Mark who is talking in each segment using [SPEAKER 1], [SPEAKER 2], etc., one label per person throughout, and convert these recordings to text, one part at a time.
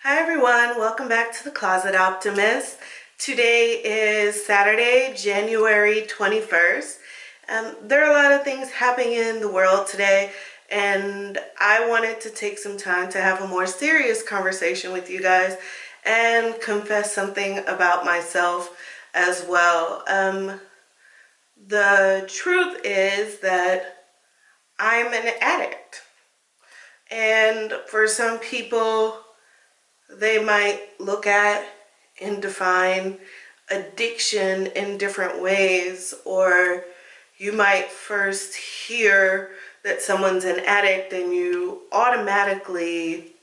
[SPEAKER 1] Hi everyone, welcome back to the Closet Optimist. Today is Saturday, January 21st. There are a lot of things happening in the world today, and I wanted to take some time to have a more serious conversation with you guys and confess something about myself as well. The truth is that I'm an addict, and for some people, they might look at and define addiction in different ways, or you might first hear that someone's an addict and you automatically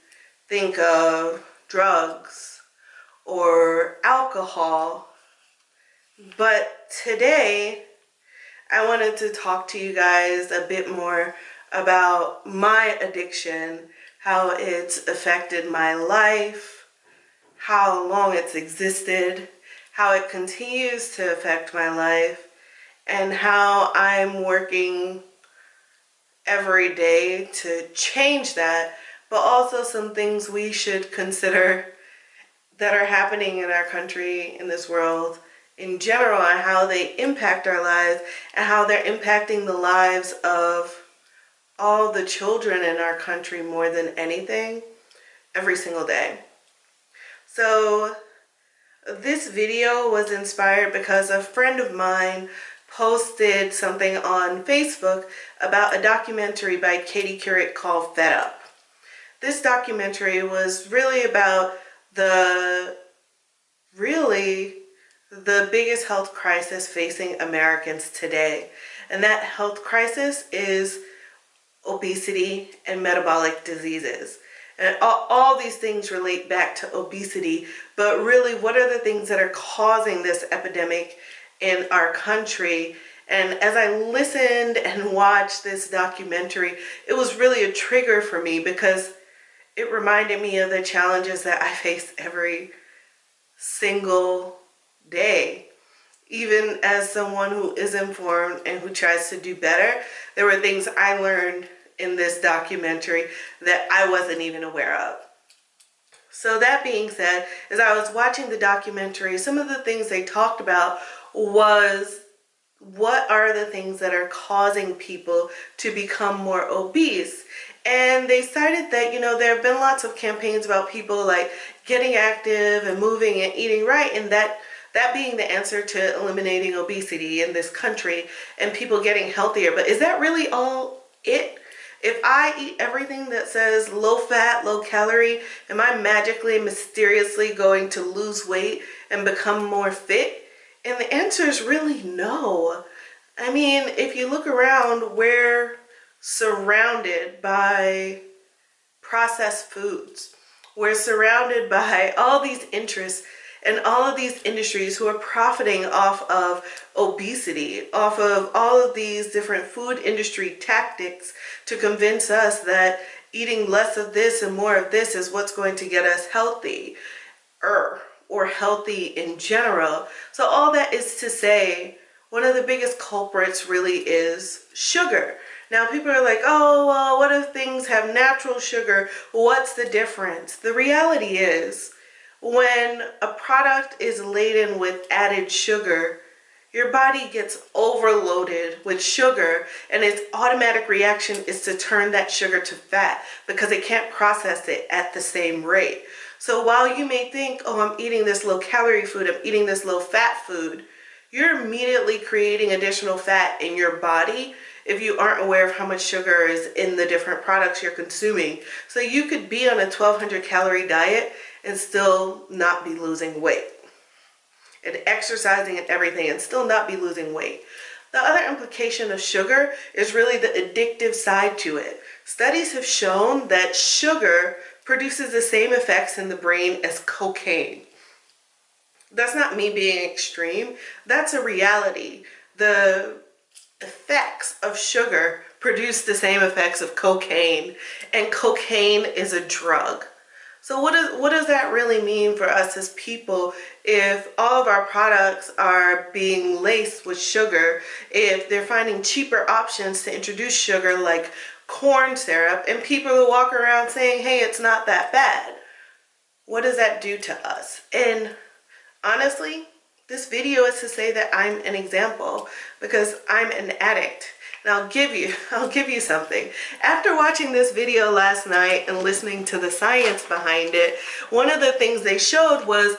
[SPEAKER 1] think of drugs or alcohol. But today I wanted to talk to you guys a bit more about my addiction, how it's affected my life, how long it's existed, how it continues to affect my life, and how I'm working every day to change that, but also some things we should consider that are happening in our country, in this world in general, and how they impact our lives and how they're impacting the lives of all the children in our country more than anything, every single day. So this video was inspired because a friend of mine posted something on Facebook about a documentary by Katie Couric called Fed Up. This documentary was really about the biggest health crisis facing Americans today. And that health crisis is obesity and metabolic diseases. And all these things relate back to obesity, but really, what are the things that are causing this epidemic in our country? And as I listened and watched this documentary, it was really a trigger for me because it reminded me of the challenges that I face every single day. Even as someone who is informed and who tries to do better, there were things I learned in this documentary that I wasn't even aware of. So that being said, as I was watching the documentary, some of the things they talked about was what are the things that are causing people to become more obese. And they cited that, there have been lots of campaigns about people like getting active and moving and eating right, and that being the answer to eliminating obesity in this country and people getting healthier. But is that really all it? If I eat everything that says low fat, low calorie, am I magically, mysteriously going to lose weight and become more fit? And the answer is really no. I mean, if you look around, we're surrounded by processed foods. We're surrounded by all these interests and all of these industries who are profiting off of obesity, off of all of these different food industry tactics to convince us that eating less of this and more of this is what's going to get us healthy, or healthy in general. So all that is to say, one of the biggest culprits really is sugar. Now people are like, oh, well, what if things have natural sugar? What's the difference? The reality is, when a product is laden with added sugar, your body gets overloaded with sugar, and its automatic reaction is to turn that sugar to fat because it can't process it at the same rate. So while you may think, oh, I'm eating this low calorie food, I'm eating this low fat food, you're immediately creating additional fat in your body if you aren't aware of how much sugar is in the different products you're consuming. So you could be on a 1,200 calorie diet and still not be losing weight, and exercising and everything and still not be losing weight. The other implication of sugar is really the addictive side to it. Studies have shown that sugar produces the same effects in the brain as cocaine. That's not me being extreme. That's a reality. The effects of sugar produce the same effects of cocaine, and cocaine is a drug. So what does that really mean for us as people if all of our products are being laced with sugar, if they're finding cheaper options to introduce sugar like corn syrup, and people will walk around saying, hey, it's not that bad? what does that do to us? And honestly, this video is to say that I'm an example because I'm an addict. And I'll give you something. After watching this video last night and listening to the science behind it, one of the things they showed was,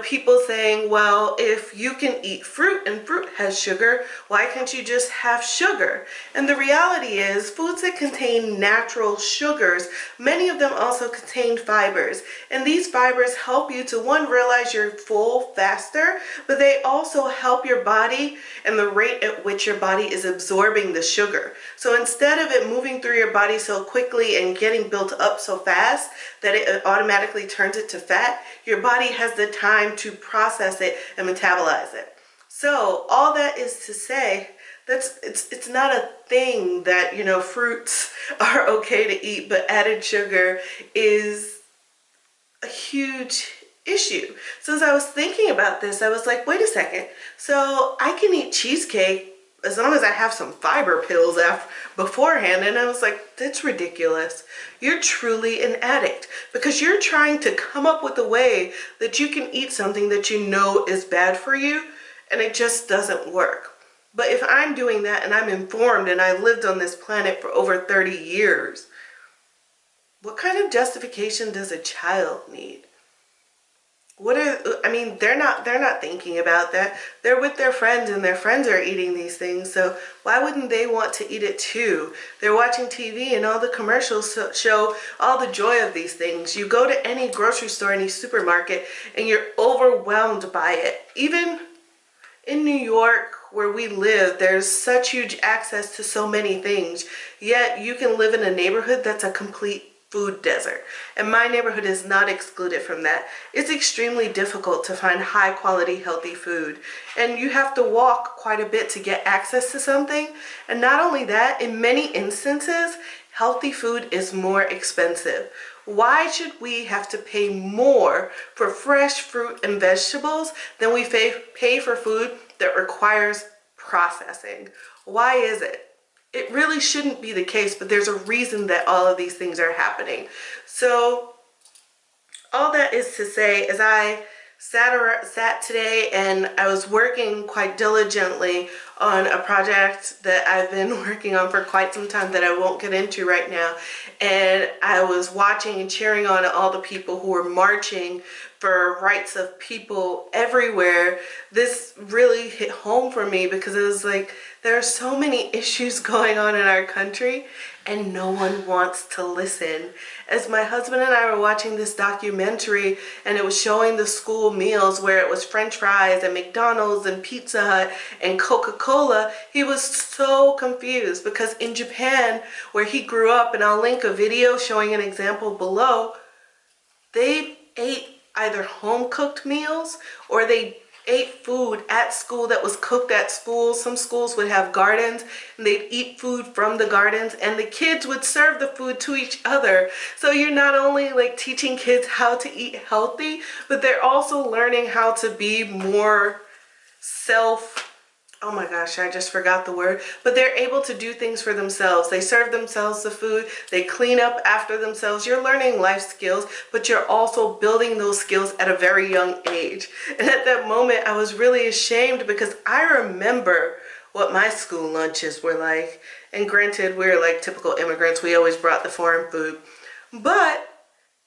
[SPEAKER 1] people saying, well, if you can eat fruit and fruit has sugar, why can't you just have sugar? And the reality is, foods that contain natural sugars, many of them also contain fibers. And these fibers help you to, one, realize you're full faster, but they also help your body and the rate at which your body is absorbing the sugar. So instead of it moving through your body so quickly and getting built up so fast that it automatically turns it to fat, your body has the time to process it and metabolize it. So all that is to say, it's not a thing that, fruits are okay to eat, but added sugar is a huge issue. So as I was thinking about this, I was like, wait a second. So I can eat cheesecake as long as I have some fiber pills beforehand. And I was like, that's ridiculous. You're truly an addict because you're trying to come up with a way that you can eat something that you know is bad for you, and it just doesn't work. But if I'm doing that and I'm informed and I've lived on this planet for over 30 years, what kind of justification does a child need? They're not thinking about that. They're with their friends and their friends are eating these things. So why wouldn't they want to eat it too? They're watching TV and all the commercials show all the joy of these things. You go to any grocery store, any supermarket, and you're overwhelmed by it. Even in New York, where we live, there's such huge access to so many things. Yet you can live in a neighborhood that's a complete food desert. And my neighborhood is not excluded from that. It's extremely difficult to find high quality, healthy food. And you have to walk quite a bit to get access to something. And not only that, in many instances, healthy food is more expensive. Why should we have to pay more for fresh fruit and vegetables than we pay for food that requires processing? Why is it? It really shouldn't be the case, but there's a reason that all of these things are happening. So all that is to say, as I sat today and I was working quite diligently on a project that I've been working on for quite some time that I won't get into right now. And I was watching and cheering on all the people who were marching for rights of people everywhere. This really hit home for me because it was like, there are so many issues going on in our country and no one wants to listen. As my husband and I were watching this documentary and it was showing the school meals where it was French fries and McDonald's and Pizza Hut and Coca-Cola, he was so confused because in Japan, where he grew up, and I'll link a video showing an example below, they ate either home-cooked meals or they ate food at school that was cooked at school. Some schools would have gardens and they'd eat food from the gardens and the kids would serve the food to each other. So you're not only like teaching kids how to eat healthy, but they're also learning how to be more oh my gosh, I just forgot the word, but they're able to do things for themselves. They serve themselves the food, they clean up after themselves. You're learning life skills, but you're also building those skills at a very young age. And at that moment, I was really ashamed because I remember what my school lunches were like. And granted, we're like typical immigrants, we always brought the foreign food. But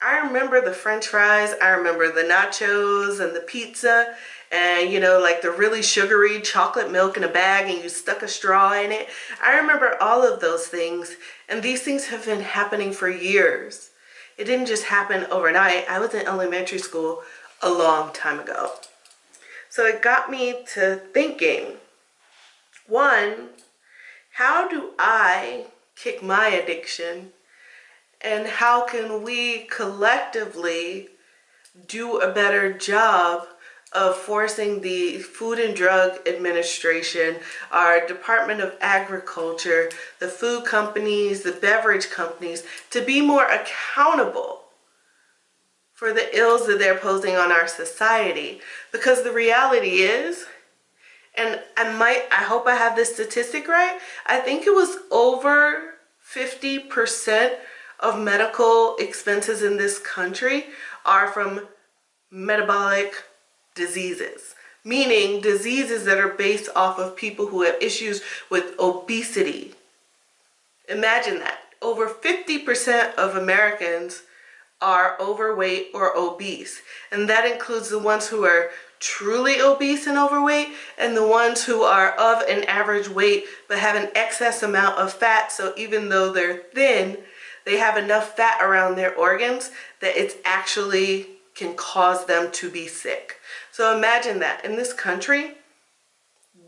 [SPEAKER 1] I remember the French fries, I remember the nachos and the pizza, and like the really sugary chocolate milk in a bag and you stuck a straw in it. I remember all of those things, and these things have been happening for years. It didn't just happen overnight. I was in elementary school a long time ago. So it got me to thinking, one, how do I kick my addiction, and how can we collectively do a better job of forcing the Food and Drug Administration, our Department of Agriculture, the food companies, the beverage companies, to be more accountable for the ills that they're posing on our society. Because the reality is, and I hope I have this statistic right, I think it was over 50% of medical expenses in this country are from metabolic diseases, meaning diseases that are based off of people who have issues with obesity. Imagine that. Over 50% of Americans are overweight or obese, and that includes the ones who are truly obese and overweight and the ones who are of an average weight but have an excess amount of fat, so even though they're thin, they have enough fat around their organs that it's actually can cause them to be sick. So imagine that. In this country,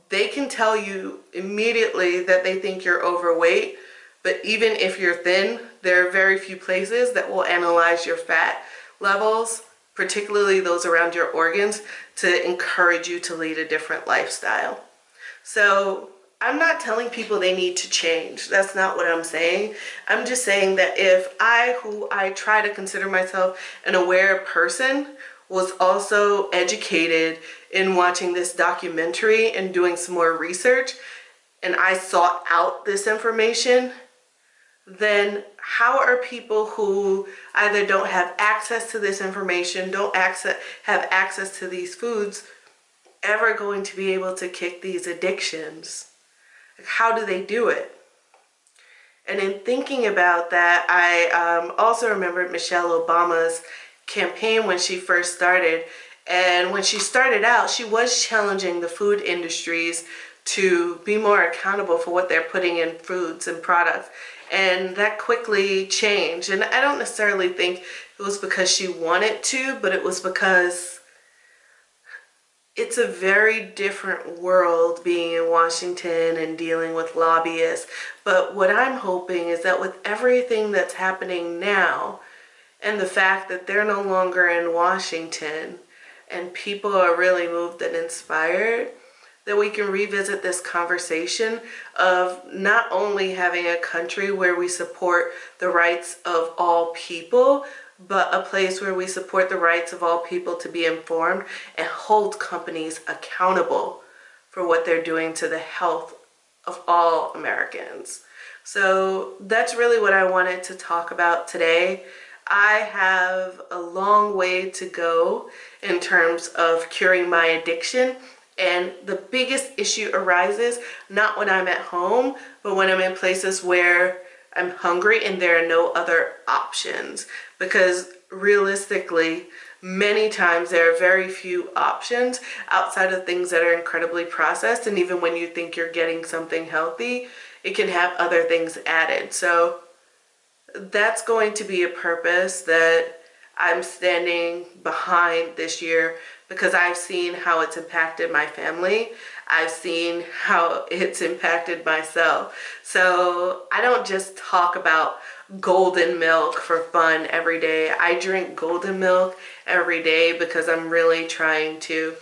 [SPEAKER 1] they can tell you immediately that they think you're overweight, but even if you're thin, there are very few places that will analyze your fat levels, particularly those around your organs, to encourage you to lead a different lifestyle. So I'm not telling people they need to change. That's not what I'm saying. I'm just saying that if who I try to consider myself an aware person, was also educated in watching this documentary and doing some more research, and I sought out this information, then how are people who either don't have access to this information, don't have access to these foods, ever going to be able to kick these addictions? Like, how do they do it? And in thinking about that, I also remembered Michelle Obama's campaign when she first started. And when she started out, she was challenging the food industries to be more accountable for what they're putting in foods and products. And that quickly changed. And I don't necessarily think it was because she wanted to, but it was because it's a very different world being in Washington and dealing with lobbyists. But what I'm hoping is that with everything that's happening now, and the fact that they're no longer in Washington and people are really moved and inspired, that we can revisit this conversation of not only having a country where we support the rights of all people, but a place where we support the rights of all people to be informed and hold companies accountable for what they're doing to the health of all Americans. So that's really what I wanted to talk about today. I have a long way to go in terms of curing my addiction. And the biggest issue arises not when I'm at home, but when I'm in places where I'm hungry and there are no other options. Because realistically, many times there are very few options outside of things that are incredibly processed. And even when you think you're getting something healthy, it can have other things added. So that's going to be a purpose that I'm standing behind this year, because I've seen how it's impacted my family. I've seen how it's impacted myself. So I don't just talk about golden milk for fun every day. I drink golden milk every day because I'm really trying to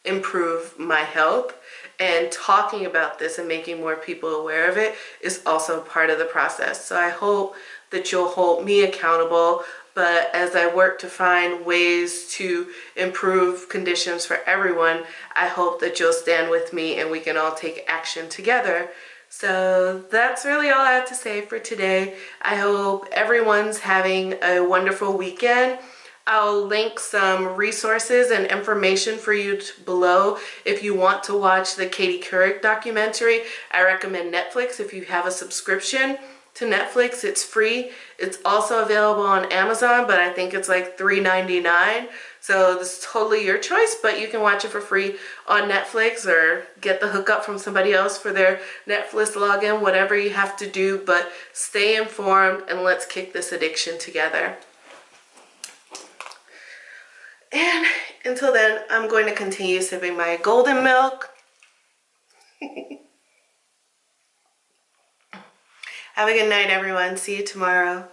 [SPEAKER 1] improve my health. And talking about this and making more people aware of it is also part of the process. So I hope that you'll hold me accountable. But as I work to find ways to improve conditions for everyone, I hope that you'll stand with me and we can all take action together. So that's really all I have to say for today. I hope everyone's having a wonderful weekend. I'll link some resources and information for you below if you want to watch the Katie Couric documentary. I recommend Netflix if you have a subscription to Netflix. It's free. It's also available on Amazon, but I think it's like $3.99. So this is totally your choice, but you can watch it for free on Netflix or get the hookup from somebody else for their Netflix login, whatever you have to do. But stay informed and let's kick this addiction together. And until then, I'm going to continue sipping my golden milk. Have a good night, everyone. See you tomorrow.